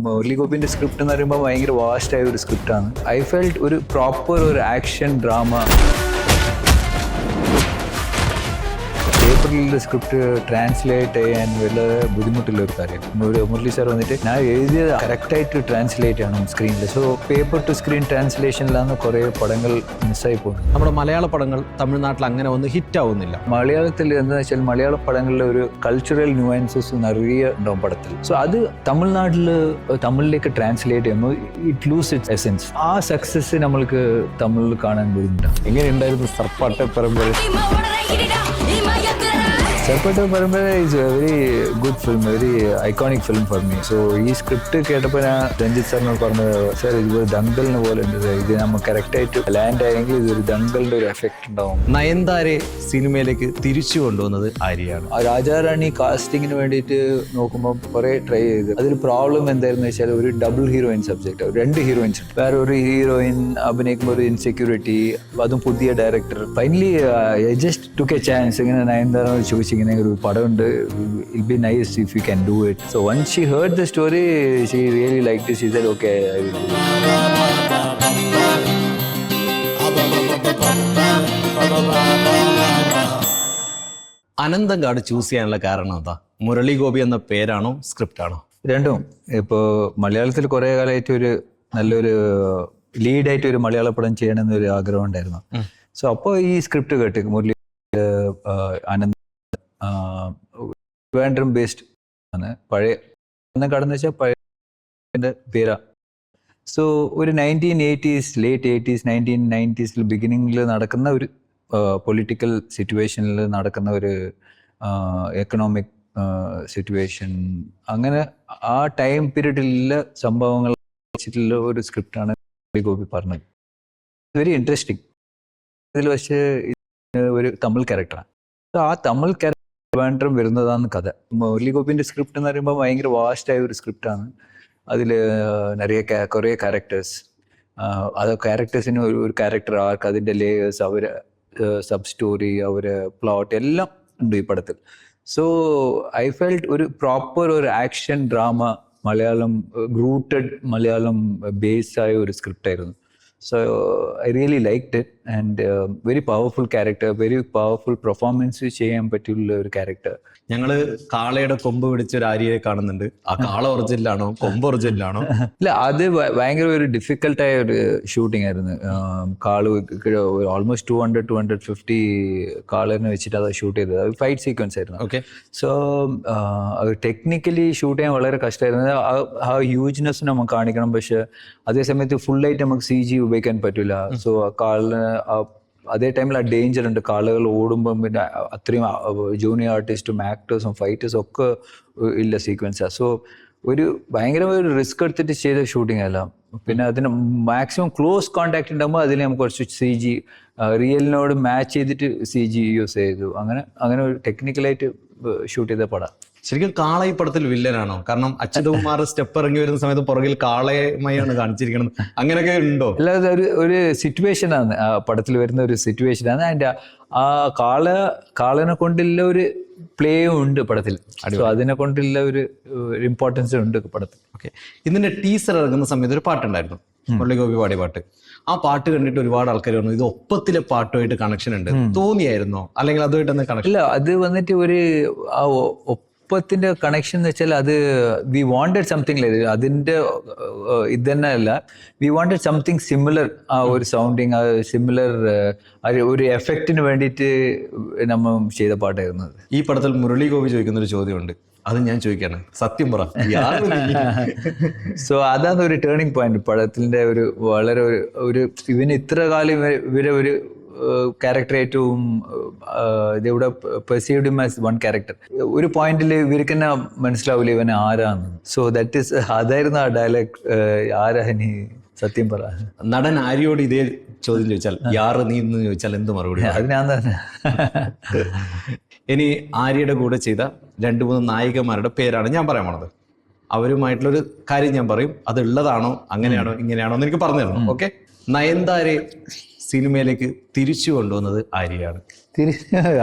Murali ഗോപിന്റെ script എന്ന് പറയുമ്പോൾ ഭയങ്കര വാസ്റ്റ് ആയ ഒരു സ്ക്രിപ്റ്റാണ്. ഐ ഫെൽറ്റ് ഒരു പ്രോപ്പർ ഒരു ആക്ഷൻ ഡ്രാമ. പേപ്പറിലുള്ള സ്ക്രിപ്റ്റ് ട്രാൻസ്ലേറ്റ് ചെയ്യാൻ വളരെ ബുദ്ധിമുട്ടുള്ള ഒരു കാര്യം. മുരളി സാർ വന്നിട്ട് ഞാൻ എഴുതിയത് കറക്റ്റായിട്ട് ട്രാൻസ്ലേറ്റ് ചെയ്യണം സ്ക്രീനിൽ. സോ പേപ്പർ ടു സ്ക്രീൻ ട്രാൻസ്ലേഷനിലാണ് കുറേ പടങ്ങൾ മിസ്സായി പോകുന്നത്. നമ്മുടെ മലയാള പടങ്ങൾ തമിഴ്നാട്ടിൽ അങ്ങനെ ഒന്ന് ഹിറ്റ് ആവുന്നില്ല. മലയാളത്തിൽ എന്താണെന്ന് വെച്ചാൽ മലയാള പടങ്ങളിലെ ഒരു കൾച്ചറൽ ന്യൂവാൻസസ് നിറയെ ഉണ്ടാവും പടത്തിൽ. സോ അത് തമിഴിലേക്ക് ട്രാൻസ്ലേറ്റ് ചെയ്യുമ്പോൾ ഇറ്റ് ലൂസ് ഇറ്റ്സ് എസെൻസ്. ആ സക്സസ് നമ്മൾക്ക് തമിഴിൽ കാണാൻ ബുദ്ധിമുട്ടാണ്. എങ്ങനെയുണ്ടായിരുന്നു സർപ്പാട്ട പരമ്പര? സർപ്പാട്ട പരമ്പര is A very good film, very iconic film for me. So ഈ സ്ക്രിപ്റ്റ് കേട്ടപ്പോൾ ഞാൻ രഞ്ജിത്ത് സാറിനോട് പറഞ്ഞത്, സാർ ഇതൊരു ദങ്കലിന് പോലെ ഉണ്ട്, ഇത് നമ്മൾ കറക്റ്റായിട്ട് ലാൻഡ് ആയെങ്കിൽ ഇതൊരു ദങ്കലിൻ്റെ ഒരു എഫക്റ്റ് ഉണ്ടാവും. നയൻതാരെ സിനിമയിലേക്ക് തിരിച്ചു കൊണ്ടുവന്നത് ആര്യാണ്. രാജാറാണി കാസ്റ്റിങ്ങിന് വേണ്ടിയിട്ട് നോക്കുമ്പോൾ കുറേ ട്രൈ ചെയ്ത് അതിൽ പ്രോബ്ലം എന്തായിരുന്നു വെച്ചാൽ ഒരു ഡബിൾ ഹീറോയിൻ സബ്ജക്റ്റ്, രണ്ട് ഹീറോയിൻസ്, വേറെ ഒരു ഹീറോയിൻ അഭിനയിക്കുമ്പോൾ ഒരു ഇൻസെക്യൂരിറ്റി, അതും പുതിയ director. Finally just took a chance. ഇങ്ങനെ നയൻതാരയോട് ചോദിച്ചു, ഇങ്ങനെ ഒരു പടമുണ്ട്, it be nice if you can do it. So once she heard the story she really liked it. She said okay I will do it. Ananthankadu choose ചെയ്യാനുള്ള കാരണം എന്താ? മുരളി ഗോപി എന്ന പേരാണോ സ്ക്രിപ്റ്റാണോ? രണ്ടും. ഇപ്പോൾ മലയാളത്തിൽ കുറേ കാലമായിട്ട് ഒരു നല്ലൊരു ലീഡായിട്ട് ഒരു മലയാള പടം ചെയ്യണമെന്നൊരു ആഗ്രഹം ഉണ്ടായിരുന്നു. സോ അപ്പോൾ ഈ സ്ക്രിപ്റ്റ് കേട്ട് മുരളി അനന്ത ട്രിവാൻഡ്രം ബേസ്ഡ് ആണ്. പഴയ അനന്തങ്കാടെന്ന് വെച്ചാൽ പഴയ പേരാ. സോ ഒരു 1980s, ലേറ്റ് 80s, 1990s ബിഗിനിങ്ങിൽ നടക്കുന്ന ഒരു പൊളിറ്റിക്കൽ സിറ്റുവേഷനിൽ നടക്കുന്ന ഒരു എക്കണോമിക് സിറ്റുവേഷൻ, അങ്ങനെ ആ ടൈം പീരീഡിലുള്ള സംഭവങ്ങൾ വെച്ചിട്ടുള്ള ഒരു സ്ക്രിപ്റ്റാണ് ഗോപി പറഞ്ഞത്. Very interesting. ഇതിൽ പക്ഷേ ഒരു തമിഴ് ക്യാരക്ടറാണ്. ആ തമിഴ് ക്യാരക്ടർ ട്രിവാൻഡ്രം വരുന്നതാണ് കഥ. മുരളി ഗോപിന്റെ സ്ക്രിപ്റ്റ് എന്ന് പറയുമ്പോൾ ഭയങ്കര വാസ്റ്റായ ഒരു സ്ക്രിപ്റ്റാണ്. അതിൽ കുറേ ക്യാരക്ടേഴ്സ്, അത് ക്യാരക്ടേഴ്സിന് ഒരു ക്യാരക്ടർ ആർക്ക്, അതിൻ്റെ ലേയേഴ്സ്, അവരെ സബ് സ്റ്റോറി, അവരെ പ്ലോട്ട് എല്ലാം ഉണ്ട് ഈ പടത്തിൽ. സോ ഐ ഫെൽറ്റ് ഒരു പ്രോപ്പർ ഒരു action drama Malayalam rooted Malayalam base ആയ ഒരു സ്ക്രിപ്റ്റ് ആയിരുന്നു. So I really liked it and very powerful character, very powerful performance ചെയ്യാൻ പറ്റിയുള്ള ഒരു ക്യാരക്ടർ. ഞങ്ങള് കാളയുടെ കൊമ്പ് പിടിച്ച ഒരു ആര്യയെ കാണുന്നുണ്ട്. ആ കാള ഒറിജിനലാണോ കൊമ്പ് ഒറിജിനലാണോ? ഇല്ല, അത് ഭയങ്കര ഒരു ഡിഫിക്കൽട്ടായ ഒരു ഷൂട്ടിംഗ് ആയിരുന്നു. കാള് ഓൾമോസ്റ്റ് 200-250 കാളിനെ വെച്ചിട്ട് അത് ഷൂട്ട് ചെയ്തത്. അത് ഫൈറ്റ് സീക്വൻസ് ആയിരുന്നു. ഓക്കെ. സോ ടെക്നിക്കലി ഷൂട്ട് ചെയ്യാൻ വളരെ കഷ്ടമായിരുന്നു. ആ ഹ്യൂജ്നെസ് നമുക്ക് കാണിക്കണം, പക്ഷെ അതേ സമയത്ത് ഫുള്ളായിട്ട് നമുക്ക് CG ഉപയോഗിക്കാൻ പറ്റില്ല. സോ കാളിന് അതേ ടൈമിൽ ആ ഡേഞ്ചർ ഉണ്ട്. കാളുകൾ ഓടുമ്പം പിന്നെ അത്രയും ജൂനിയർ ആർട്ടിസ്റ്റും ആക്ടേഴ്സും ഫൈറ്റേഴ്സും ഒക്കെ ഇല്ല സീക്വൻസാണ്. സോ ഒരു ഭയങ്കരമായ ഒരു റിസ്ക് എടുത്തിട്ട് ചെയ്ത ഷൂട്ടിംഗ് അല്ല. പിന്നെ അതിന് മാക്സിമം ക്ലോസ് കോണ്ടാക്ട് ഉണ്ടാകുമ്പോൾ അതിൽ നമുക്ക് കുറച്ച് CG റിയലിനോട് മാച്ച് ചെയ്തിട്ട് CG യൂസ് ചെയ്തു. അങ്ങനെ ഒരു ടെക്നിക്കലായിട്ട് ഷൂട്ട് ചെയ്ത പടം. ശരിക്കും കാള ഈ പടത്തിൽ വില്ലനാണോ? കാരണം അച്യുതകുമാർ സ്റ്റെപ്പ് ഇറങ്ങി വരുന്ന സമയത്ത് പുറകിൽ കാളയുമായാണ് കാണിച്ചിരിക്കുന്നത്. അങ്ങനെയൊക്കെ ഉണ്ടോ? അല്ലാതെ ഒരു സിറ്റുവേഷനാണ് ആ പടത്തിൽ വരുന്ന ഒരു സിറ്റുവേഷനാണ്. അതിൻ്റെ ആ കാളനെ കൊണ്ടുള്ള ഒരു പ്ലേയും ഉണ്ട് പടത്തിൽ. സോ അതിനെ കൊണ്ടുള്ള ഒരു ഇമ്പോർട്ടൻസ് ഉണ്ട് പടത്തിൽ. ഓക്കെ. ഇതിന്റെ ടീസർ ഇറങ്ങുന്ന സമയത്ത് ഒരു പാട്ടുണ്ടായിരുന്നു, മുരളി ഗോപി പാടിയ പാട്ട്. ആ പാട്ട് കണ്ടിട്ട് ഒരുപാട് ആൾക്കാർ പറഞ്ഞു ഇത് ഒപ്പത്തിലെ പാട്ടുമായിട്ട് കണക്ഷൻ ഉണ്ട് തോന്നിയായിരുന്നോ, അല്ലെങ്കിൽ അതുമായിട്ട് എന്താ കണക്ഷൻ? ഇല്ല, അത് വന്നിട്ട് ഒരു ഒപ്പത്തിന്റെ കണക്ഷൻ എന്ന് വെച്ചാൽ അത് വി വാണ്ടഡ് സംതിങ് ലൈക്ക് അതിന്റെ ഇത് തന്നെ അല്ല, വി വാണ്ടഡ് സംതിങ് സിമിലർ. ആ ഒരു സൗണ്ടിങ്, സിമിലർ ഒരു എഫക്റ്റിന് വേണ്ടിയിട്ട് നമ്മൾ ചെയ്ത പാട്ടായിരുന്നു. ഈ പടത്തിൽ മുരളി ഗോപി ചോദിക്കുന്ന ഒരു ചോദ്യമുണ്ട്, അത് ഞാൻ ചോദിക്കാണ്, സത്യം പറ. സോ അതാണ് ഒരു ടേണിംഗ് പോയിന്റ് പടത്തിന്റെ. ഒരു വളരെ ഒരു ഇവന് ഇത്ര കാലം ഇവരെ ഒരു ക്യാരക്ടർ ഏറ്റവും ഇവിടെ perceived him as one character. ഒരു പോയിന്റിൽ ഇവർക്ക് തന്നെ മനസ്സിലാവില്ല ഇവൻ ആരാന്ന്. സോ ദാറ്റ് ഈസ് അതായിരുന്നു ആ ഡയലോഗ്, ആരാ നീ സത്യം പറ. നടൻ ആര്യോട് ഇതേ ചോദ്യം ചോദിച്ചാൽ യാറ് നീ എന്ന് ചോദിച്ചാൽ എന്ത് മറുപടി? അത് ഞാൻ തന്നെ. ഇനി ആര്യയുടെ കൂടെ ചെയ്ത 2-3 നായികമാരുടെ പേരാണ് ഞാൻ പറയാൻ പോണത്. അവരുമായിട്ടുള്ളൊരു കാര്യം ഞാൻ പറയും, അത് ഉള്ളതാണോ അങ്ങനെയാണോ ഇങ്ങനെയാണോ എന്ന് എനിക്ക് പറഞ്ഞു തരണം. ഓക്കെ. നയൻതാരെ സിനിമയിലേക്ക് തിരിച്ചു കൊണ്ടുവന്നത് ആര്യയാണ്?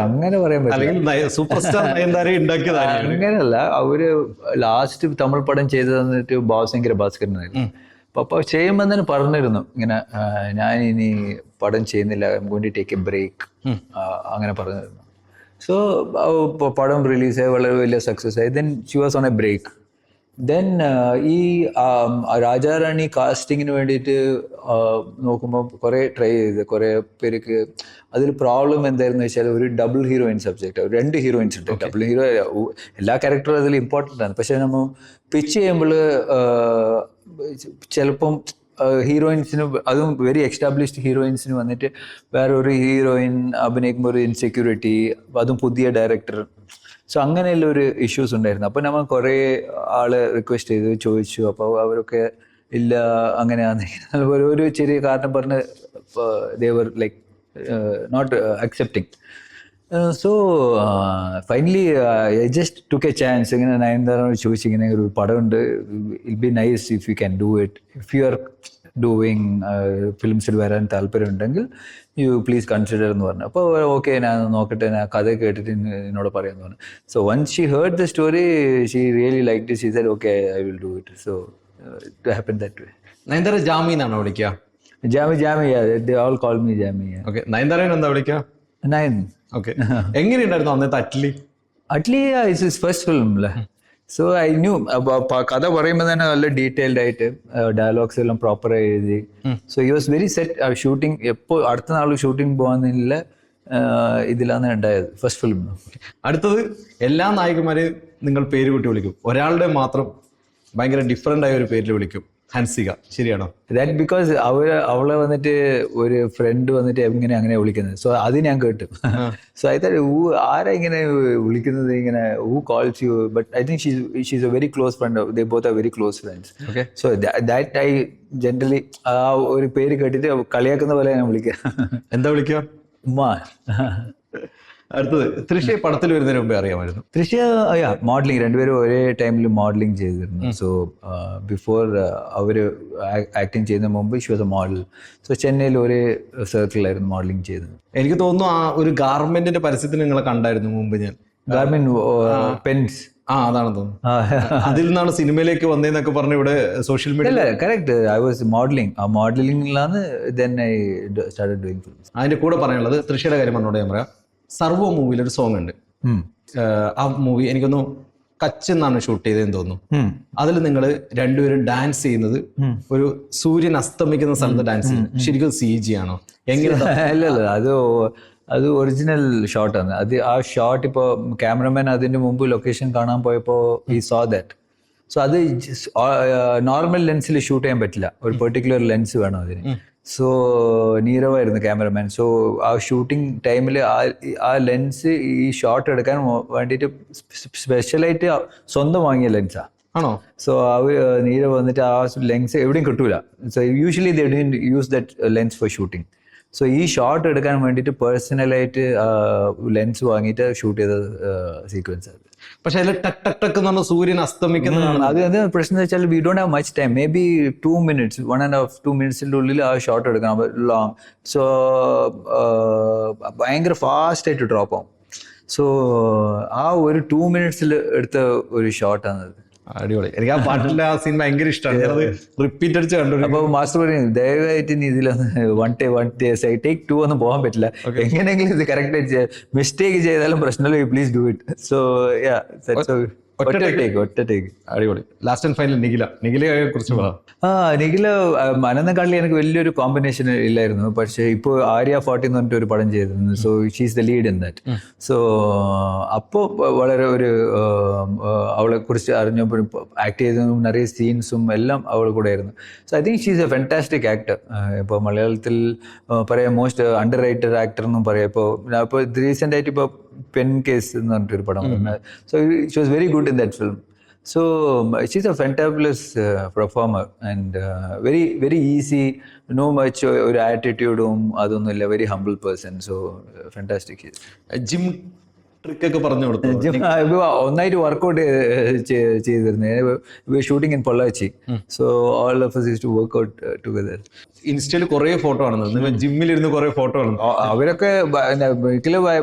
അങ്ങനെ പറയാൻ പറ്റില്ല. അല്ലെങ്കിൽ സൂപ്പർ സ്റ്റാർ നയൻതാരയെ ഉണ്ടാക്കിയത് ആര്യയാണ്? അങ്ങനെയല്ല, അവര് ലാസ്റ്റ് തമിഴ് പടം ചെയ്ത് തന്നിട്ട് ഭാവശങ്കര ഭാസ്കരനായിരുന്നു. അപ്പൊ ചെയ്യുമ്പോൾ തന്നെ പറഞ്ഞിരുന്നു ഇങ്ങനെ, ഞാൻ ഇനി പടം ചെയ്യുന്നില്ല, I'm going to take a break, അങ്ങനെ പറഞ്ഞിരുന്നു. സോ പടം റിലീസായി, വളരെ വലിയ സക്സസ് ആയി. Then she was on a break. Then ഈ രാജാറാണി കാസ്റ്റിങ്ങിന് വേണ്ടിയിട്ട് നോക്കുമ്പോൾ കുറേ ട്രൈ ചെയ്ത് കുറേ പേർക്ക് അതിൽ പ്രോബ്ലം എന്തായിരുന്നു വെച്ചാൽ, ഒരു ഡബിൾ ഹീറോയിൻ സബ്ജക്റ്റ്, 2 ഹീറോയിൻസ് ഉണ്ട്. ഡബിൾ ഹീറോ എല്ലാ ക്യാരക്ടറും അതിൽ ഇമ്പോർട്ടൻ്റ് ആണ്. പക്ഷെ നമ്മൾ പിച്ച് ചെയ്യുമ്പോൾ ചിലപ്പം ഹീറോയിൻസിന്, അതും വെരി എക്സ്റ്റാബ്ലിഷ്ഡ് ഹീറോയിൻസിന് വന്നിട്ട് വേറെ ഒരു ഹീറോയിൻ അഭിനയിക്കുമ്പോൾ ഒരു ഇൻസെക്യൂരിറ്റി, അതും പുതിയ ഡയറക്ടർ. സോ അങ്ങനെയുള്ള ഒരു ഇഷ്യൂസ് ഉണ്ടായിരുന്നു. അപ്പോൾ നമ്മൾ കുറേ ആള് റിക്വസ്റ്റ് ചെയ്ത് ചോദിച്ചു. അപ്പോൾ അവരൊക്കെ ഇല്ല അങ്ങനെയാന്ന് ഒരു ചെറിയ കാരണം പറഞ്ഞ് they were like not accepting. So finally I just took a chance. ഇങ്ങനെ നയൻതാരയോട് ചോദിച്ചു, ഇങ്ങനെ ഒരു പടമുണ്ട്, it be nice if you can do it, if you are doing ഫിലിംസിൽ വരാൻ താല്പര്യമുണ്ടെങ്കിൽ യു പ്ലീസ് കൺസിഡർ എന്ന് പറഞ്ഞു. അപ്പോൾ ഓക്കെ, ഞാൻ നോക്കട്ടെ, ഞാൻ കഥ കേട്ടിട്ട് എന്നോട് പറയാമെന്ന് പറഞ്ഞു. So once she heard the story, she really like it. She said okay, I will do it. So it happen that way. Nayanthara Jami എന്നാണോ വിളിക്കുക? Jami, they all call me Jami. Okay, നയൻതാരനെ എന്താ വിളിക്കുക? നയൻ. ഓക്കെ, എങ്ങനെയുണ്ടായിരുന്നു അന്നത്തെ Atlee? Atlee is his first film അല്ലേ. So I knew, കഥ പറയുമ്പോൾ തന്നെ നല്ല ഡീറ്റെയിൽഡ് ആയിട്ട് ഡയലോഗ്സ് എല്ലാം പ്രോപ്പറായി എഴുതി. So he was very set. Shooting എപ്പോൾ അടുത്ത നാൾ ഷൂട്ടിംഗ് പോകാന്നില്ല ഇതിലാണ് ഉണ്ടായത്, ഫസ്റ്റ് ഫിലിം. അടുത്തത്, എല്ലാ നായകന്മാരെയും നിങ്ങൾ പേര് കൂട്ടി വിളിക്കും, ഒരാളുടെ മാത്രം ഭയങ്കര ഡിഫറെൻ്റ് ആയ ഒരു പേരിൽ വിളിക്കും, ഹൻസിക. ശരിയാണോ? ദാറ്റ് ബിക്കോസ് അവളെ വന്നിട്ട് ഒരു ഫ്രണ്ട് വന്നിട്ട് എങ്ങനെ അങ്ങനെ വിളിക്കുന്നത്. സോ അത് ഞാൻ കേട്ടു. സോ ഐ തോട്ട് ആരാ ഇങ്ങനെ വിളിക്കുന്നത്, ഇങ്ങനെ who calls U? But I think she's A very close friend. They both are very close friends. Okay, so that I generally ആ ഒരു പേര് കേട്ടിട്ട് കളിയാക്കുന്ന പോലെ ഞാൻ വിളിക്കുക. എന്താ വിളിക്കുക? ഉമ്മ. അടുത്തത്, തൃശ്ശ പടത്തിൽ വരുന്നതിന് മുമ്പേ അറിയാമായിരുന്നു? തൃശ്ശ മോഡലിംഗ്, രണ്ടുപേരും ഒരേ ടൈമിൽ മോഡലിംഗ് ചെയ്തിരുന്നു. സോ ബിഫോർ അവര് ആക്ടിങ് ചെയ്യുന്ന മുമ്പ് she was A model. So ചെന്നൈയിൽ ഒരേ സർക്കിളായിരുന്നു മോഡലിംഗ് ചെയ്തത്. എനിക്ക് തോന്നുന്നു ആ ഒരു ഗാർമെന്റിന്റെ പരസ്യത്തിന് നിങ്ങളെ കണ്ടായിരുന്നു മുമ്പ് ഞാൻ. Garment pens. അതാണെന്ന് തോന്നുന്നു. അതിൽ നിന്നാണ് സിനിമയിലേക്ക് വന്നതെന്നൊക്കെ പറഞ്ഞു ഇവിടെ സോഷ്യൽ മീഡിയ. അല്ല, കറക്റ്റ്. I was modelling. ആ മോഡലിംഗിലാണ് then I started doing films. അതിന്റെ കൂടെ പറയാനുള്ളത്, തൃശ്ശയുടെ കാര്യം പറഞ്ഞോട് ഞാൻ പറയാം. സർവ്വ മൂവിയിൽ ഒരു സോങ് ഉണ്ട്. ആ മൂവി എനിക്കൊന്നു കച്ച് എന്നാണ് ഷൂട്ട് ചെയ്തതെന്ന് തോന്നുന്നു. അതിൽ നിങ്ങൾ രണ്ടുപേരും ഡാൻസ് ചെയ്യുന്നത് ഒരു സൂര്യൻ അസ്തമിക്കുന്ന സ്ഥലത്ത് ഡാൻസ് ചെയ്യുന്നത് ശരിക്കും CG ആണോ? എങ്ങനെ? അല്ല, അത് ഒറിജിനൽ ഷോട്ടാണ്. അത് ആ ഷോട്ട് ഇപ്പോൾ ക്യാമറമാൻ അതിന്റെ മുമ്പ് ലൊക്കേഷൻ കാണാൻ പോയപ്പോൾ ഈ സോ ദാറ്റ്. സോ അത് നോർമൽ ലെൻസിൽ ഷൂട്ട് ചെയ്യാൻ പറ്റില്ല, ഒരു പെർട്ടിക്കുലർ ലെൻസ് വേണം അതിന്. സോ നീരവായിരുന്നു ക്യാമറമാൻ. സോ ആ ഷൂട്ടിംഗ് ടൈമിൽ ആ ലെൻസ് ഈ ഷോട്ട് എടുക്കാൻ വേണ്ടിയിട്ട് സ്പെഷ്യലായിട്ട് സ്വന്തം വാങ്ങിയ ലെൻസാ. ആണോ? സോ നീരവ് വന്നിട്ട് ആ ലെൻസ് എവിടെയും കിട്ടൂല. So usually they didn't use that lens four shooting. So ഈ ഷോട്ട് എടുക്കാൻ വേണ്ടിയിട്ട് പേഴ്സണലായിട്ട് ലെൻസ് വാങ്ങിയിട്ട് ഷൂട്ട് ചെയ്ത സീക്വൻസ് അത്. പക്ഷെ അതിൽ ടക്ക് ടക്ക് ടക്ക് എന്ന് പറഞ്ഞ സൂര്യൻ അസ്തമിക്കുന്നതാണ്. അത് പ്രശ്നം എന്ന് വെച്ചാൽ we don't have much time. May be 2 minutes, 1.5-2 minutes ഉള്ളിൽ ആ ഷോട്ട് എടുക്കണം, ലോങ്. സോ ഭയങ്കര ഫാസ്റ്റ് ആയിട്ട് ഡ്രോപ്പ് ആവും. സോ ആ ഒരു 2 minutes എടുത്ത ഒരു ഷോട്ടാണത്. അടിപൊളി. എനിക്ക് ആ പാട്ടിന്റെ ആ സീൻ ഭയങ്കര ഇഷ്ടമാണ്. റിപ്പീറ്റ് അടിച്ച് കണ്ടു. അപ്പൊ മാസ്റ്റർ പറയും, ദയവായിട്ട് ഇനി ഇതിലൊന്ന് വൺ ടേക്ക് 2 ഒന്നും പോകാൻ പറ്റില്ല, എങ്ങനെയെങ്കിലും ഇത് കറക്റ്റ് മിസ്റ്റേക്ക് ചെയ്താലും പ്രശ്നമില്ല, പ്ലീസ് ഡു ഇറ്റ്. സോ ഒറ്റ ടേക്ക്. അടിപൊളി. ലാസ്റ്റ് ആൻഡ് ഫൈനൽ നിഖിലയെ കുറിച്ച് പറയാം. നിഖില അനന്തകാളിൽ എനിക്ക് വലിയൊരു കോമ്പിനേഷൻ ഇല്ലായിരുന്നു. പക്ഷേ ഇപ്പോൾ ആര്യ 40 എന്ന് പറഞ്ഞിട്ട് ഒരു പടം ചെയ്തിരുന്നു. So she's the lead in that. So അപ്പോൾ വളരെ ഒരു അവളെ കുറിച്ച് അറിഞ്ഞപ്പോൾ ആക്ട് ചെയ്തതും நிறைய സീൻസും എല്ലാം അവൾ കൂടെ ആയിരുന്നു. So I think she's A fantastic actor. ഇപ്പോൾ മലയാളത്തിൽ പറയാം മോസ്റ്റ് അണ്ടർ റേറ്റഡ് ആക്ടർ എന്നും പറയാം. ഇപ്പോൾ റീസെൻ്റ് ആയിട്ട് ഇപ്പോൾ പെൻ കേസ് എന്ന് പറഞ്ഞിട്ടൊരു പടം വന്നത്. So she was very good in that film. So she's a fantabulous performer and very easy, no much ഒരു ആറ്റിറ്റ്യൂഡും അതൊന്നുമില്ല, very humble person. So fantastic. Gym ട്രിക്കൊക്കെ പറഞ്ഞു കൊടുത്തു? ഒന്നായിട്ട് വർക്കൗട്ട് ചെയ്തിരുന്നു. Shooting in Pollachi. So all of us used to work out together. ഇൻസ്റ്റയിൽ കുറെ ഫോട്ടോ ആണ്, ജിമ്മിലിരുന്ന് കുറെ ഫോട്ടോ ആണ്. അവരൊക്കെ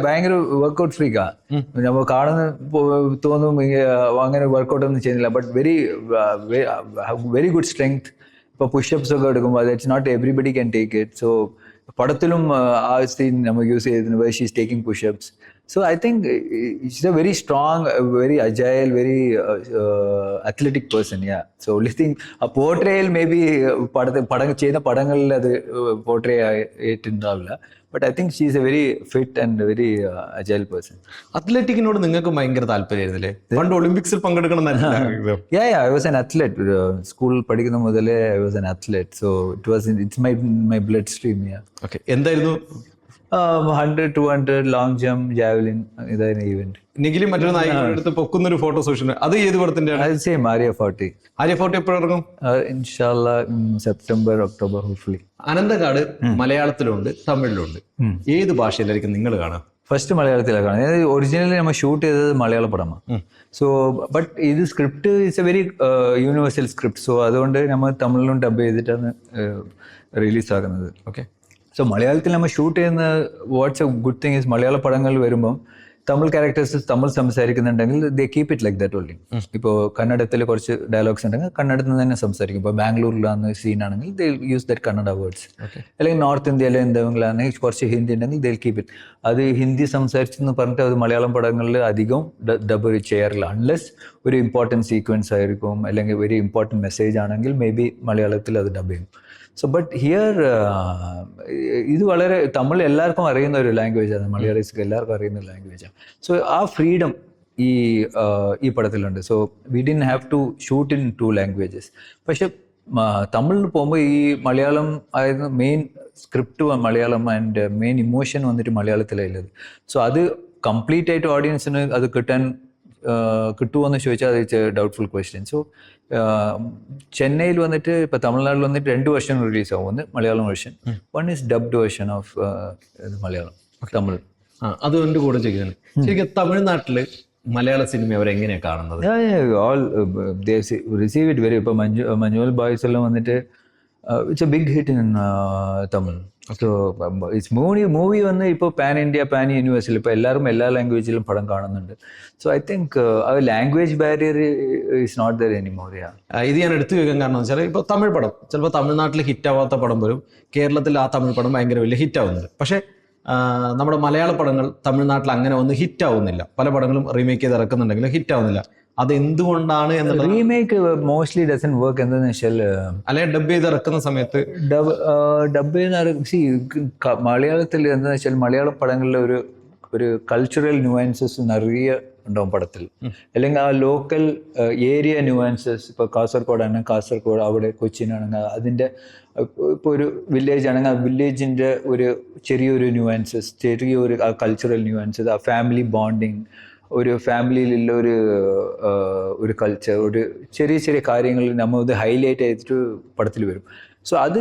ഭയങ്കര വർക്കൗട്ട് ഫ്രീക്കാ. നമ്മൾ കാണുന്ന തോന്നും അങ്ങനെ വർക്കൗട്ട് ഒന്നും ചെയ്യുന്നില്ല. But very good strength. ഇപ്പോൾ പുഷപ്സ് ഒക്കെ എടുക്കുമ്പോൾ that's not everybody can take it. So പടത്തിലും ആ സീൻ നമ്മൾ യൂസ് ചെയ്തിരുന്നു, she is taking pushups. So I think she's a very strong, very agile, very athletic person. Yeah. So only thing, a portrayal maybe ചെയ്യുന്ന പടങ്ങളിൽ അത് portray ആയിട്ടുണ്ടാവില്ല. But I think she's a very fit and very agile person. അത്ലറ്റിക്കിനോട് നിങ്ങൾക്ക് ഭയങ്കര താല്പര്യമായിരുന്നില്ലേ? പണ്ട് ഒളിമ്പിക്സിൽ പങ്കെടുക്കണം എന്നായിരുന്നു. Yeah, I was an athlete. School പഠിക്കുന്ന മുതലേ I was an athlete. So it's my bloodstream. Yeah. Okay. എന്തായിരുന്നു? 100, 200, ലോങ് ജംപ്, ജാവലിൻ, ഇതായിരുന്നു ഈവന്റ്. നിഖിലും മറ്റൊരു നായികടുത്ത് പൊക്കുന്നൊരു ഫോട്ടോ സോഷ്യൽ, അത് ഏത് പടത്തിന്റെ? സെയിം ആര്യ 40. ആര്യ 40 എപ്പോഴും ഇറങ്ങും? ഇൻഷാല്ലാ സെപ്റ്റംബർ, ഒക്ടോബർ ഹോപ്പ്ഫുള്ളി. അനന്തകാട് മലയാളത്തിലുണ്ട്, തമിഴിലുണ്ട്. ഏത് ഭാഷയിലായിരിക്കും നിങ്ങൾ കാണാം? ഫസ്റ്റ് മലയാളത്തിലാണ് കാണുന്നത്. ഒറിജിനലി നമ്മൾ ഷൂട്ട് ചെയ്തത് മലയാള പടമാണ്. സോ ബട്ട് ഇത് script it's a very universal script. So അതുകൊണ്ട് നമ്മൾ തമിഴിലും ഡബ് ചെയ്തിട്ടാണ് റിലീസാക്കുന്നത്. ഓക്കെ. സോ മലയാളത്തിൽ നമ്മൾ ഷൂട്ട് ചെയ്യുന്ന what's a good thing is മലയാള പടങ്ങൾ വരുമ്പം തമിഴ് ക്യാരക്ടേഴ്സ് തമിഴ് സംസാരിക്കുന്നുണ്ടെങ്കിൽ they keep it like that only. ഇപ്പോൾ കന്നഡത്തിൽ കുറച്ച് ഡയലോഗ്സ് ഉണ്ടെങ്കിൽ കന്നഡത്തിൽ നിന്ന് തന്നെ സംസാരിക്കും. ഇപ്പോൾ ബാംഗ്ലൂരിലാണ് സീനാണെങ്കിൽ they use that Kannada words. അല്ലെങ്കിൽ നോർത്ത് ഇന്ത്യയിലെ എന്തെങ്കിലാണെങ്കിൽ കുറച്ച് ഹിന്ദി ഉണ്ടെങ്കിൽ ദേ കീപ് ഇറ്റ്. അത് ഹിന്ദി സംസാരിച്ചെന്ന് പറഞ്ഞിട്ട് അത് മലയാളം പടങ്ങളിൽ അധികം ഡബ് ചെയ്യാറില്ല. അൺലെസ് ഒരു ഇമ്പോർട്ടൻറ്റ് സീക്വൻസ് ആയിരിക്കും അല്ലെങ്കിൽ വെരി ഇമ്പോർട്ടൻറ്റ് മെസ്സേജ് ആണെങ്കിൽ മേ ബി മലയാളത്തിൽ അത് ഡബ് ചെയ്യും. സോ ബട്ട് ഹിയർ ഇത് വളരെ തമിഴ് എല്ലാവർക്കും അറിയുന്ന ഒരു ലാംഗ്വേജാണ്, മലയാളീസ്ക്ക് എല്ലാവർക്കും അറിയുന്ന ഒരു ലാംഗ്വേജാണ്. സോ ആ ഫ്രീഡം ഈ പടത്തിലുണ്ട്. So we didn't have to shoot in 2 languages. പക്ഷെ തമിഴിൽ പോകുമ്പോൾ ഈ മലയാളം ആയിരുന്നു main script, Malayalam and main emotion വന്നിട്ട് മലയാളത്തിലുള്ളത്. സോ അത് കംപ്ലീറ്റ് ആയിട്ട് ഓഡിയൻസിന് അത് കിട്ടുമോ എന്ന് ചോദിച്ചാൽ അത് it's A doubtful question. So ചെന്നൈയിൽ വന്നിട്ട് ഇപ്പോൾ തമിഴ്നാട്ടിൽ വന്നിട്ട് 2 വെർഷൻ റിലീസ് ആവും. ഒന്ന് Malayalam version, one is dubbed version of Malayalam, Tamil. അത് എൻ്റെ കൂടെ ചെയ്യുന്നത്. ശരിക്കും തമിഴ്നാട്ടിൽ മലയാള സിനിമ അവരെങ്ങനെയാണ് കാണുന്നത്? All receive it very. ഇപ്പോൾ മഞ്ജുവൽ ബോയ്സ് എല്ലാം വന്നിട്ട് it's a big hit in Tamil. So it's movie വന്ന് ഇപ്പോൾ പാൻ ഇന്ത്യ, പാൻ യൂണിവേഴ്സൽ, ഇപ്പോൾ എല്ലാവരും എല്ലാ ലാംഗ്വേജിലും പടം കാണുന്നുണ്ട്. സോ ഐ തിങ്ക് ആ language barrier is not there anymore. ഇത് ഞാൻ എടുത്തു വെക്കാൻ കാരണം വെച്ചാൽ ഇപ്പോൾ തമിഴ് പടം ചിലപ്പോൾ തമിഴ്നാട്ടിൽ ഹിറ്റാവാത്ത പടം വരും, കേരളത്തിൽ ആ തമിഴ് പടം ഭയങ്കര വലിയ ഹിറ്റാവുന്നുണ്ട്. പക്ഷേ നമ്മുടെ മലയാള പടങ്ങൾ തമിഴ്നാട്ടിൽ അങ്ങനെ ഒന്ന് ഹിറ്റാവുന്നില്ല. പല പടങ്ങളും റീമേക്ക് ചെയ്ത് ഇറക്കുന്നുണ്ടെങ്കിലും ഹിറ്റാവുന്നില്ല. അതെന്തുകൊണ്ടാണ് എന്നുള്ളത്? Remake mostly dozen work. എന്താണെന്ന് വെച്ചാൽ അല്ലെങ്കിൽ ഡബ് ചെയ്ത് ഇറക്കുന്ന സമയത്ത് ഡബ് ചെയ്ത് മലയാളത്തിൽ എന്താണെന്ന് വെച്ചാൽ മലയാള പടങ്ങളിൽ ഒരു കൾച്ചറൽ ന്യൂവാൻസസ് നിറയെ ഉണ്ടാവും പടത്തിൽ. അല്ലെങ്കിൽ ആ ലോക്കൽ ഏരിയ ന്യൂവാൻസസ്. ഇപ്പോൾ കാസർഗോഡാണെങ്കിൽ കാസർഗോഡ്, അവിടെ കൊച്ചിനാണെങ്കിൽ അതിൻ്റെ, ഇപ്പോൾ ഒരു വില്ലേജ് ആണെങ്കിൽ ആ വില്ലേജിൻ്റെ ഒരു ചെറിയൊരു ന്യൂവാൻസസ്, ചെറിയൊരു ആ കൾച്ചറൽ ന്യൂവാൻസസ്, ആ ഫാമിലി ബോണ്ടിങ്, ഒരു ഫാമിലിയിലുള്ള ഒരു കൾച്ചർ, ഒരു ചെറിയ ചെറിയ കാര്യങ്ങൾ നമ്മൾ ഇത് ഹൈലൈറ്റ് ചെയ്തിട്ട് പടത്തിൽ വരും. സോ അത്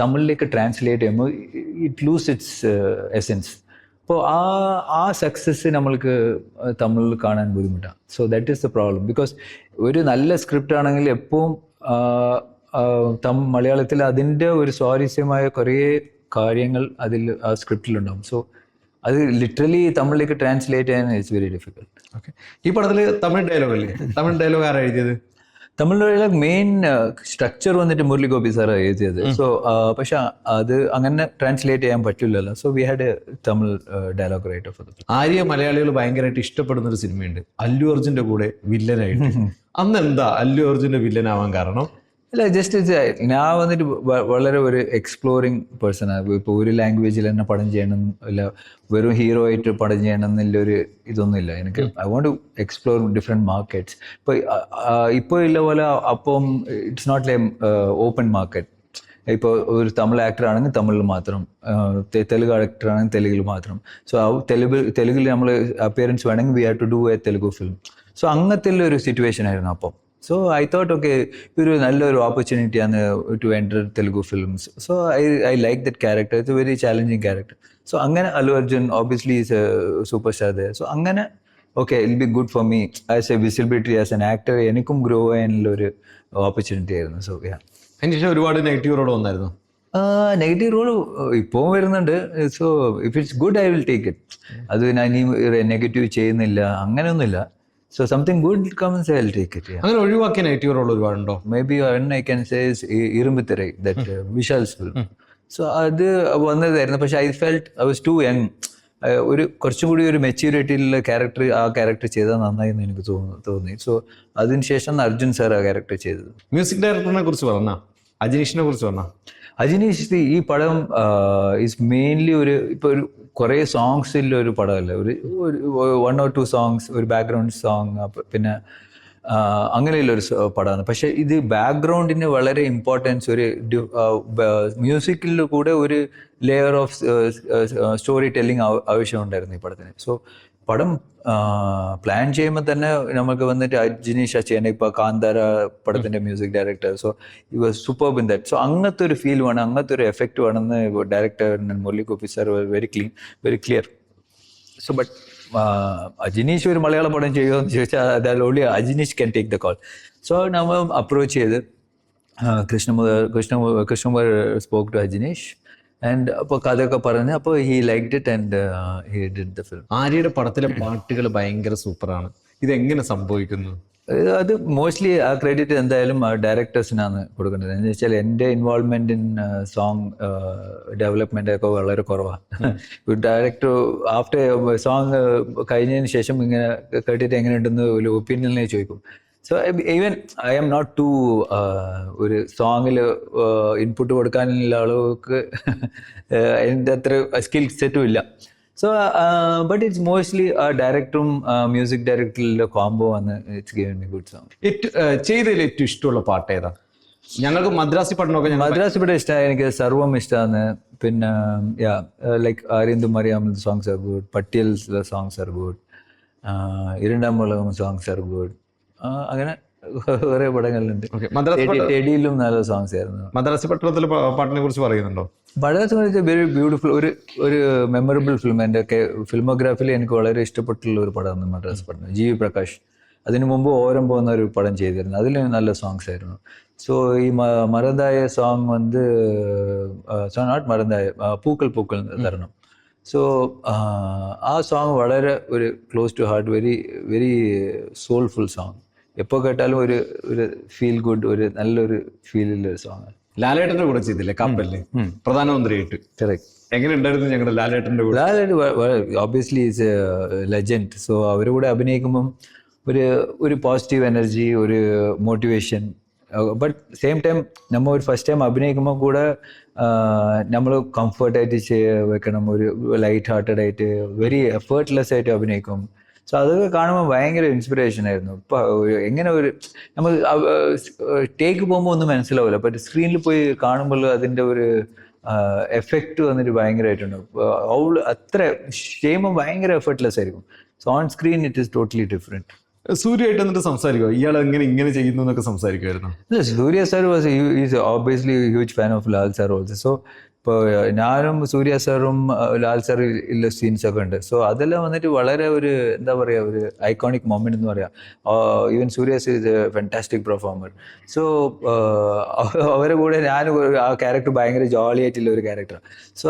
തമിഴിലേക്ക് ട്രാൻസ്ലേറ്റ് ചെയ്യുമ്പോൾ ഇറ്റ് ലൂസ് ഇറ്റ്സ് എസെൻസ്. അപ്പോൾ ആ സക്സസ് നമ്മൾക്ക് തമിഴിൽ കാണാൻ ബുദ്ധിമുട്ടാണ്. So that is the problem. Because ഒരു നല്ല സ്ക്രിപ്റ്റ് ആണെങ്കിൽ എപ്പോഴും മലയാളത്തിൽ അതിൻ്റെ ഒരു സ്വാരസ്യമായ കുറേ കാര്യങ്ങൾ അതിൽ ആ സ്ക്രിപ്റ്റിലുണ്ടാവും. സോ അത് ലിറ്ററലി തമിഴിലേക്ക് ട്രാൻസ്ലേറ്റ് ചെയ്യാൻ ഇറ്റ്സ് വെരി ഡിഫിക്കൽട്ട്. ഓക്കെ. ഈ പടത്തിൽ തമിഴ് ഡയലോഗ് അല്ലേ? തമിഴ് ഡയലോഗ് ആരാ എഴുതിയത്? തമിഴ് ഡയലോഗ് മെയിൻ സ്ട്രക്ചർ വന്നിട്ട് മുരളി ഗോപി സാറാണ് എഴുതിയത്. സോ പക്ഷെ അത് അങ്ങനെ ട്രാൻസ്ലേറ്റ് ചെയ്യാൻ പറ്റില്ലല്ലോ. So we had a Tamil dialogue writer for the. Arya മലയാളികൾ ഭയങ്കരമായിട്ട് ഇഷ്ടപ്പെടുന്ന ഒരു സിനിമയുണ്ട്, അല്ലു അർജുൻ്റെ കൂടെ വില്ലനായിട്ട്. അന്ന് എന്താ അല്ലു അർജുൻ്റെ വില്ലനാവാൻ കാരണം? അല്ല, ജസ്റ്റ് ഞാൻ വന്നിട്ട് വളരെ ഒരു എക്സ്പ്ലോറിങ് പേഴ്സണാണ്. ഇപ്പോൾ ഒരു ലാംഗ്വേജിൽ തന്നെ പടം ചെയ്യണം, അല്ല വെറും ഹീറോ ആയിട്ട് പടം ചെയ്യണം എന്നുള്ളൊരു ഇതൊന്നുമില്ല എനിക്ക്. I want to explore different markets. ഇപ്പോൾ ഉള്ള പോലെ അപ്പം it's not like open market. ഇപ്പോൾ ഒരു തമിഴ് ആക്ടർ ആണെങ്കിൽ തമിഴിൽ മാത്രം, തെലുങ്ക് ആക്ടർ ആണെങ്കിൽ തെലുങ്കിൽ മാത്രം. സോ തെലുങ്കിൽ നമ്മൾ അപ്പിയറൻസ് വേണമെങ്കിൽ we have to do a Telugu film. So അങ്ങനത്തെ ഒരു സിറ്റുവേഷൻ ആയിരുന്നു അപ്പം. സോ ഐ തോട്ട് ഓക്കെ ഇതൊരു നല്ലൊരു ഓപ്പർച്യൂണിറ്റിയാണ് to enter Telugu films. So I like that character. It's a very challenging character. So അങ്ങനെ Allu Arjun obviously is a superstar there. So അങ്ങനെ okay it be good for me as a visibility as an actor. എനിക്കും grow ചെയ്യാനുള്ളൊരു opportunity ആയിരുന്നു. So yeah. അതിന് ശേഷം ഒരുപാട് negative role വന്നായിരുന്നു. Negative role ഇപ്പോൾ വരുന്നുണ്ട്. So if it's good I will take it. അത് ഞാൻ ഇനി നെഗറ്റീവ് ചെയ്യുന്നില്ല അങ്ങനെയൊന്നുമില്ല. So something good comes I will take it. അങ്ങനെ ഒഴിവാക്കിയ നെഗറ്റീവ് റോൾ ഒരുപാടുണ്ടോ? Maybe I can say Irumbuthirai that Vishal's film. So അത് വന്നതായിരുന്നു. പക്ഷെ I felt I was too young. ഒരു കുറച്ചും കൂടി ഒരു മെച്യൂരിറ്റിയിലുള്ള ക്യാരക്ടർ ആ ക്യാരക്ടർ ചെയ്താൽ നന്നായി എന്ന് എനിക്ക് തോന്നി. സോ അതിനുശേഷം അർജുൻ സാർ ആ ക്യാരക്ടർ ചെയ്തത്. മ്യൂസിക് ഡയറക്ടറിനെ കുറിച്ച് പറഞ്ഞ അജനീഷിനെ കുറിച്ച് പറഞ്ഞ അജനീഷ് ഈ പടം ഈസ് മെയിൻലി ഇപ്പോൾ ഒരു കുറേ സോങ്സിലുള്ള ഒരു പടമല്ല. ഒരു 1 or 2 സോങ്സ്, ഒരു ബാക്ക്ഗ്രൗണ്ട് സോങ്, പിന്നെ അങ്ങനെയുള്ളൊരു പടമാണ്. പക്ഷേ ഇത് ബാക്ക്ഗ്രൗണ്ടിന് വളരെ ഇമ്പോർട്ടൻസ്, ഒരു മ്യൂസിക്കിൽ കൂടെ ഒരു ലെയർ ഓഫ് സ്റ്റോറി ടെല്ലിങ് ആവശ്യമുണ്ടായിരുന്നു ഈ പടത്തിന്. സോ പടം പ്ലാൻ ചെയ്യുമ്പോൾ തന്നെ നമുക്ക് വന്നിട്ട് അജനീഷ് ചെയ്യണം. ഇപ്പോൾ കാന്താര പടത്തിൻ്റെ മ്യൂസിക് ഡയറക്ടർ. സോ ഈ was superb in that. So അങ്ങനത്തെ ഒരു ഫീൽ വേണം, അങ്ങനത്തെ ഒരു എഫക്റ്റ് വേണമെന്ന് director Murali Gopi sir very clear. So but Ajaneesh ഒരു മലയാള പടം ചെയ്യുമോ എന്ന് ചോദിച്ചാൽ that only Ajaneesh can take the call. So നമ്മൾ അപ്രോച്ച് ചെയ്ത് Krishnakumar spoke to Ajaneesh and അപ്പോൾ കഥയൊക്കെ പറഞ്ഞ് അപ്പോൾ he liked it and he did the film. ആര്യയുടെ പടത്തിലെ പാട്ടുകൾ ഭയങ്കര സൂപ്പറാണ്. ഇതെങ്ങനെ സംഭവിക്കുന്നു? അത് മോസ്റ്റ്ലി ആ ക്രെഡിറ്റ് എന്തായാലും ഡയറക്ടേഴ്സിനാണ് കൊടുക്കേണ്ടത്. എന്ന് വെച്ചാൽ എൻ്റെ ഇൻവോൾവ്മെൻറ്റ് ഇൻ സോങ് ഡെവലപ്മെൻ്റ് ഒക്കെ വളരെ കുറവാണ്. ഡയറക്ടർ ആഫ്റ്റർ സോങ് കഴിഞ്ഞതിന് ശേഷം ഇങ്ങനെ കേട്ടിട്ട് എങ്ങനെയുണ്ടെന്ന് ഒരു ഒപ്പീനിയനെ ചോദിക്കും. So even I am not to ഒരു സോങ്ങിൽ ഇൻപുട്ട് കൊടുക്കാനുള്ള ആളുകൾക്ക് എൻ്റെ അത്ര സ്കിൽ സെറ്റും ഇല്ല. സോ ബട്ട് ഇറ്റ്സ് മോസ്റ്റ്ലി ഡയറക്ടറും മ്യൂസിക് ഡയറക്ടറിലെ കോംബോ ആണ് it's given me good song. ചെയ്തതിൽ ഏറ്റവും ഇഷ്ടമുള്ള പാട്ട് ഏതാ? ഞങ്ങൾക്ക് മദ്രാസി പട്ടണമൊക്കെ മദ്രാസി പടം ഇഷ്ടമാണ്. എനിക്ക് സർവം ഇഷ്ടമാണ്. പിന്നെ ലൈക്ക് ആര്യന്തു മറിയാം സോങ്സ് ആർ ഗുഡ്. പട്ടിയൽസിലെ സോങ്സ് ആർ ഗുഡ്. ഇരുണ്ടാം മുളകം സോങ്സ് ആർ ഗുഡ്. അങ്ങനെ കുറേ പടങ്ങളുണ്ട്. ടെഡിയിലും നല്ല സോങ്സ് ആയിരുന്നു. മദ്രാസി പട്ടണത്തിലെ പാട്ടിനെ കുറിച്ച് പറയുന്നുണ്ടോ? മദ്രാസി വെരി ബ്യൂട്ടിഫുൾ, ഒരു മെമ്മറബിൾ ഫിലിം. എൻ്റെ ഫിലിമോഗ്രാഫിയിൽ എനിക്ക് വളരെ ഇഷ്ടപ്പെട്ടുള്ള ഒരു പടമാണ് മദ്രാസി പട്ടണം. ജി വി പ്രകാശ് അതിനു മുമ്പ് ഓരം പോകുന്ന ഒരു പടം ചെയ്തിരുന്നു. അതിൽ നല്ല സോങ്സ് ആയിരുന്നു. സോ ഈ മറந்தாയ സോങ് നോട്ട് മറந்தாയ പൂക്കൾ തരണം. സോ ആ സോങ് വളരെ ഒരു close to heart, very soulful song. എപ്പോൾ കേട്ടാലും ഒരു ഫീൽ ഗുഡ്, ഒരു നല്ലൊരു ഫീലുള്ള ഒരു സോങ്. ലാലേട്ടന്റെ കൂടെ ചെയ്തില്ലേ കപ്പലില് പ്രധാനമന്ത്രിയായിട്ട്? കറക്റ്റ്. എങ്ങനെ ഉണ്ടായിരുന്നു ഞങ്ങളുടെ ലാലേട്ടന്റെ കൂടെ? Lalettan obviously is a legend. So അവരുടെ കൂടെ അഭിനയിക്കുമ്പം ഒരു പോസിറ്റീവ് എനർജി, ഒരു മോട്ടിവേഷൻ. ബട്ട് സെയിം ടൈം നമ്മൾ ഒരു ഫസ്റ്റ് ടൈം അഭിനയിക്കുമ്പോൾ കൂടെ നമ്മൾ കംഫർട്ടായിട്ട് വെക്കണം, ഒരു ലൈറ്റ് ഹാർട്ടഡ് ആയിട്ട്, വെരി എഫേർട്ട്ലെസ് ആയിട്ട് അഭിനയിക്കും. സോ അതൊക്കെ കാണുമ്പോൾ ഭയങ്കര ഇൻസ്പിറേഷൻ ആയിരുന്നു. ഇപ്പം എങ്ങനെ നമ്മൾ ടേക്ക് പോകുമ്പോൾ ഒന്നും മനസ്സിലാവില്ല, ബട്ട് സ്ക്രീനിൽ പോയി കാണുമ്പോൾ അതിൻ്റെ ഒരു എഫക്റ്റ് വന്നിട്ട് ഭയങ്കരമായിട്ടുണ്ട്. അത്ര ചെയ്യുമ്പോൾ ഭയങ്കര എഫേർട്ട്ലെസ് ആയിരിക്കും. So on screen it is totally different. സൂര്യയായിട്ട് എന്നിട്ട് സംസാരിക്കുമോ? ഇയാൾ ഇങ്ങനെ ചെയ്യുന്നു എന്നൊക്കെ സംസാരിക്കുമായിരുന്നു? Surya sir is obviously huge fan of Lal sir also. So ഇപ്പോൾ ഞാനും സൂര്യ സാറും ലാൽ സാർ ഉള്ള സീൻസൊക്കെ ഉണ്ട്. സോ അതെല്ലാം വന്നിട്ട് വളരെ ഒരു എന്താ പറയുക, ഒരു ഐക്കോണിക് മൊമെന്റ് എന്ന് പറയാം. Even Surya is A fantastic performer. So അവരെ കൂടെ ഞാൻ ആ ക്യാരക്ടർ ഭയങ്കര ജോളി ആയിട്ടുള്ള ഒരു ക്യാരക്ടറാണ്. സോ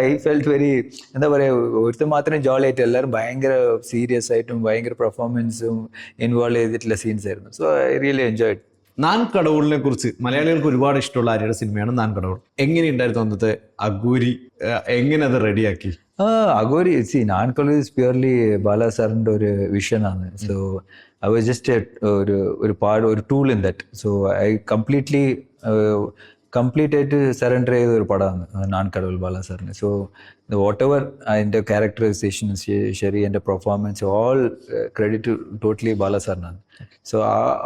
ഐ ഫെൽറ്റ് വെരി എന്താ പറയുക, ഒരുത്തർ മാത്രം ജോളി ആയിട്ട് എല്ലാവരും ഭയങ്കര സീരിയസ് ആയിട്ടും ഭയങ്കര പെർഫോമൻസും ഇൻവോൾവ് ചെയ്തിട്ടുള്ള സീൻസ് ആയിരുന്നു. So I really enjoyed. നാൻ കടവുളിനെ കുറിച്ച് മലയാളികൾക്ക് ഒരുപാട് ഇഷ്ടമുള്ള ആര്യയുടെ സിനിമയാണ് നാൻ കടവുൾ. എങ്ങനെയുണ്ടായിരുന്നു അന്നത്തെ അഗൂരി? എങ്ങനെ അത് റെഡിയാക്കി? അഗോരി നാൻ കടവുൾ ഈസ് പ്യുവർലി ബാല സാറിൻ്റെ ഒരു വിഷനാണ്. സോ ഐ വാസ് ജസ്റ്റ് ഒരു tool in that. So I complete ആയിട്ട് സറണ്ടർ ചെയ്ത ഒരു പടമാണ് നാൻ കടവുൾ ബാല സാറിന്. സോ വാട്ട് എവർ അതിൻ്റെ ക്യാരക്ടറൈസേഷൻ ശരി, എൻ്റെ പെർഫോമൻസ്, ഓൾ ക്രെഡിറ്റ് ടോട്ടലി ബാല സാറിനാണ്. സോ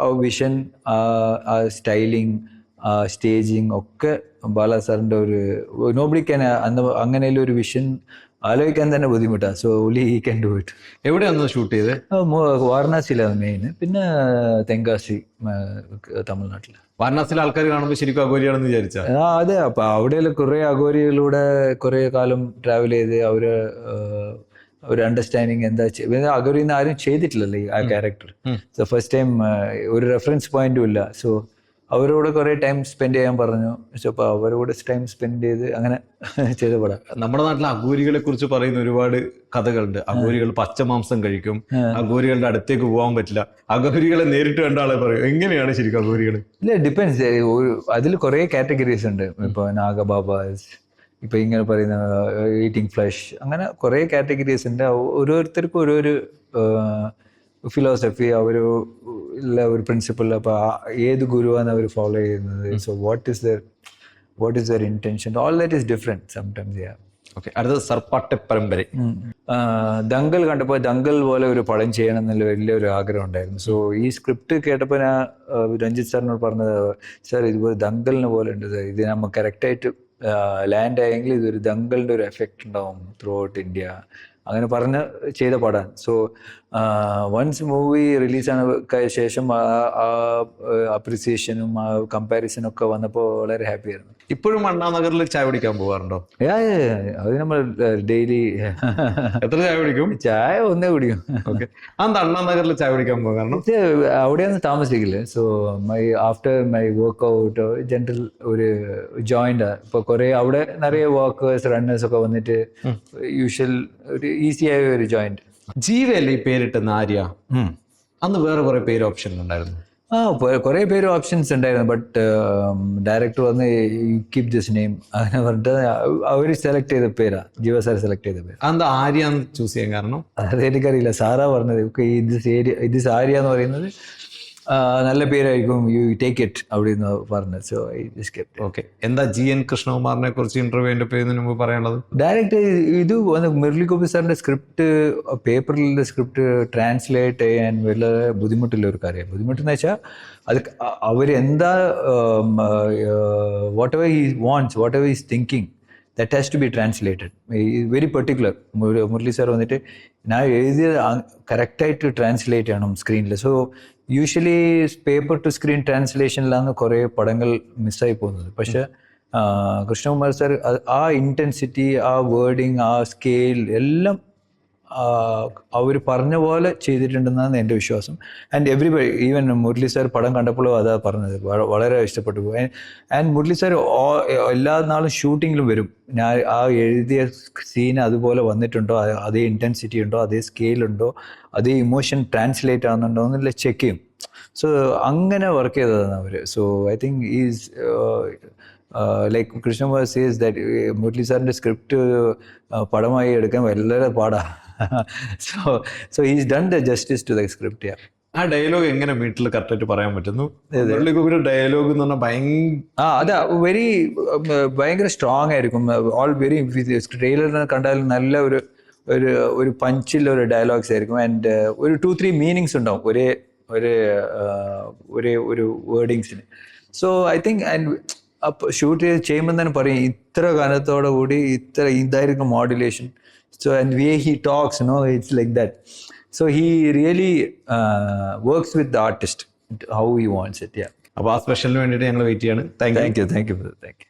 ആ വിഷൻ, ആ സ്റ്റൈലിങ്, ആ സ്റ്റേജിങ് ഒക്കെ ബാല സാറിൻ്റെ നോബഡി ക്യാൻ അങ്ങനെയുള്ള ഒരു വിഷൻ ആലോചിക്കാൻ തന്നെ ബുദ്ധിമുട്ടാണ്. So only he can do it. എവിടെയാണെന്ന് ഷൂട്ട് ചെയ്ത്? വാരണാസിയിലാണ് മെയിൻ, പിന്നെ തെങ്കാശി തമിഴ്നാട്ടിൽ. വാരണാസിയിലെ ആൾക്കാർ കാണുമ്പോൾ ശരിക്കും അഘോരിയാണെന്ന് വിചാരിച്ച? അതെ, അപ്പൊ അവിടെ കുറെ അഘോരികളിലൂടെ കുറെ കാലം ട്രാവൽ ചെയ്ത് ഒരു അണ്ടർസ്റ്റാൻഡിങ് എന്താ അഘോരിന്ന് ആരും ചെയ്തിട്ടില്ലല്ലോ ആ ക്യാരക്ടർ. സോ ഫസ്റ്റ് ടൈം ഒരു റെഫറൻസ് പോയിന്റും ഇല്ല. സോ അവരോട് കുറെ ടൈം സ്പെൻഡ് ചെയ്യാൻ പറഞ്ഞു. സോ അപ്പൊ അവരോട് ടൈം സ്പെൻഡ് ചെയ്ത് അങ്ങനെ ചെയ്ത പടം. നമ്മുടെ നാട്ടിലെ അഘോരികളെ കുറിച്ച് പറയുന്ന ഒരുപാട് കഥകളുണ്ട്. അഘോരികൾ പച്ചമാംസം കഴിക്കും, അഘോരികളുടെ അടുത്തേക്ക് പോകാൻ പറ്റില്ല, അഘോരികളെ നേരിട്ട് കണ്ട ആളെ പറയും. എങ്ങനെയാണ് ശരിക്കും അഘോരികൾ? ഇല്ല, ഡിപ്പെൻസ്. അതിൽ കുറെ കാറ്റഗറീസ് ഉണ്ട്. ഇപ്പൊ നാഗബാബാസ്, ഇപ്പൊ ഇങ്ങനെ പറയുന്ന ഈറ്റിംഗ് ഫ്ലഷ്, അങ്ങനെ കുറെ കാറ്റഗറീസ് ഉണ്ട്. ഓരോരുത്തർക്കും ഓരോരു ഫിലോസഫി, ഒരു പ്രിൻസിപ്പിൾ. അപ്പൊ ഏത് ഗുരുവാണ് അവർ ഫോളോ ചെയ്യുന്നത്? So what is there intention? All that is different sometimes. Okay, അടുത്തത് സർപ്പാട്ടെ പരമ്പര. ദങ്കൽ കണ്ടപ്പോൾ ദങ്കൽ പോലെ ഒരു പടം ചെയ്യണം എന്നുള്ള വലിയൊരു ആഗ്രഹം ഉണ്ടായിരുന്നു. സോ ഈ സ്ക്രിപ്റ്റ് കേട്ടപ്പോൾ ഞാൻ രഞ്ജിത്ത് സാറിനോട് പറഞ്ഞത്, സാർ ഇതുപോലെ ദങ്കലിനെ പോലെ ഉണ്ട് സാർ, ഇത് നമ്മൾ കറക്റ്റായിട്ട് ലാൻഡ് ആയെങ്കിൽ ഇതൊരു ദങ്കലിൻ്റെ ഒരു എഫക്റ്റ് ഉണ്ടാവും ത്രൂ ഔട്ട് ഇന്ത്യ, അങ്ങനെ പറഞ്ഞ് ചെയ്ത പടമാണ്. സോ വൺസ് മൂവി റിലീസാണ് ശേഷം ആ അപ്രിസിയേഷനും ആ കമ്പാരിസണും ഒക്കെ വന്നപ്പോൾ വളരെ ഹാപ്പി ആയിരുന്നു. ഇപ്പോഴും അണ്ണാനഗറിൽ ചായ കുടിക്കാൻ പോകാറുണ്ടോ? അത് നമ്മൾ ഡെയിലി. എത്ര ചായ കുടിക്കും? ചായ ഒന്നേ കുടിക്കും. ഓക്കെ, അത് അണ്ണാനഗറിൽ ചായ കുടിക്കാൻ പോകാൻ കാരണം? അവിടെയൊന്നും താമസിക്കില്ല. So after my workout general ഒരു ജോയിന്റ് ഇപ്പൊ കുറെ അവിടെ നിറയെ വർക്കേഴ്സ് റണ്ണേഴ്സ് ഒക്കെ വന്നിട്ട് യൂഷ്വൽ ഒരു ഈസി ആയ ഒരു ജോയിന്റ്. ജീവയല്ലേ ഈ പേരിട്ടെന്ന് ആര്യ? അന്ന് വേറെ കുറെ പേര് ഓപ്ഷൻ ഉണ്ടായിരുന്നു. കുറെ പേര് ഓപ്ഷൻസ് ഉണ്ടായിരുന്നു. ബട്ട് ഡയറക്ടർ വന്ന് കീപ് ദിസ് നെയിം അങ്ങനെ പറഞ്ഞിട്ട് അവർ സെലക്ട് ചെയ്ത പേരാ, ജീവ സാർ സെലക്ട് ചെയ്ത പേര്. അതെന്താ ആര്യ ചൂസ് ചെയ്യാൻ കാരണം? അത് എനിക്കറിയില്ല, സാറാ പറഞ്ഞത് ഇത് ആര്യ എന്ന് പറയുന്നത് നല്ല പേരായിരിക്കും, യു ടേക്ക് ഇറ്റ് அப்படின்னு പറഞ്ഞത്. So I just kept. Okay, എന്താ GN കൃഷ്ണകുമാറിനെ കുറിച്ച് ഇന്റർവ്യൂവിന്റെ പേരിന് മുമ്പ് പറയാനുള്ളത്? ഡയറക്റ്റ് ഇത് വന്ന് മുരളി ഗോപി സാറിന്റെ സ്ക്രിപ്റ്റ് പേപ്പറിലെ സ്ക്രിപ്റ്റ് ട്രാൻസ്ലേറ്റ് ചെയ്യാൻ വളരെ ബുദ്ധിമുട്ടുള്ള ഒരു കാര്യം. ബുദ്ധിമുട്ടെന്ന് വെച്ചാൽ അത് അവരെന്താ whatever he wants, whatever he's thinking, that has to be translated. Very particular. Murali sir വന്നിട്ട് ഞാൻ എഴുതിയത് കറക്റ്റായിട്ട് ട്രാൻസ്ലേറ്റ് ചെയ്യണം സ്ക്രീനിൽ. So usually paper to screen ട്രാൻസ്ലേഷനിലാണ് കുറേ പടങ്ങൾ മിസ്സായി പോകുന്നത്. പക്ഷെ കൃഷ്ണകുമാർ സാർ ആ ഇൻറ്റൻസിറ്റി, ആ വേർഡിങ്, ആ സ്കെയിൽ എല്ലാം അവർ പറഞ്ഞ പോലെ ചെയ്തിട്ടുണ്ടെന്നാണ് എൻ്റെ വിശ്വാസം. And everybody, even Murali sir പടം കണ്ടപ്പോഴും അതാ പറഞ്ഞത്, വളരെ ഇഷ്ടപ്പെട്ടു. ആൻഡ് മുരളി സാർ എല്ലാ നാളും ഷൂട്ടിങ്ങിലും വരും. ഞാൻ ആ എഴുതിയ സീൻ അതുപോലെ വന്നിട്ടുണ്ടോ, അതേ ഇൻറ്റൻസിറ്റി ഉണ്ടോ, അതേ സ്കെയിലുണ്ടോ, അതേ ഇമോഷൻ ട്രാൻസ്ലേറ്റ് ആവുന്നുണ്ടോ എന്നുള്ള ചെക്ക് ചെയ്യും. സോ അങ്ങനെ വർക്ക് ചെയ്തതാണ് അവർ. So I think is like Krishnakumar says that Murali സാറിൻ്റെ സ്ക്രിപ്റ്റ് പടമായി എടുക്കാൻ വളരെ പാടാണ്. So he's done the justice to the script. Yeah. ആ ഡയലോഗ് എങ്ങനെ വീട്ടിൽ കറക്റ്റായിട്ട് പറയാൻ പറ്റുന്നു? ഡയലോഗ് എന്ന് പറഞ്ഞാൽ ഭയങ്കര സ്ട്രോങ് ആയിരിക്കും. ഓൾ വെരി ട്രെയിലറിനെ കണ്ടാൽ നല്ല ഒരു പഞ്ചിൽ ഒരു ഡയലോഗ്സ് ആയിരിക്കും. ആൻഡ് ഒരു 2-3 മീനിങ്സ് ഉണ്ടാവും ഒരു വേർഡിങ്സിന്. So I think and shoot ചെയ്യുമ്പോൾ തന്നെ പറയും ഇത്ര ഗാനത്തോടെ കൂടി ഇതായിരിക്കും modulation. So and the way he talks, it's like that. So he really works with the artist how he wants it. Yeah. അപ്പോൾ ആ സ്പെഷ്യലിന് വേണ്ടിയിട്ട് ഞങ്ങൾ വെയിറ്റ് ചെയ്യാണ്. Thank you.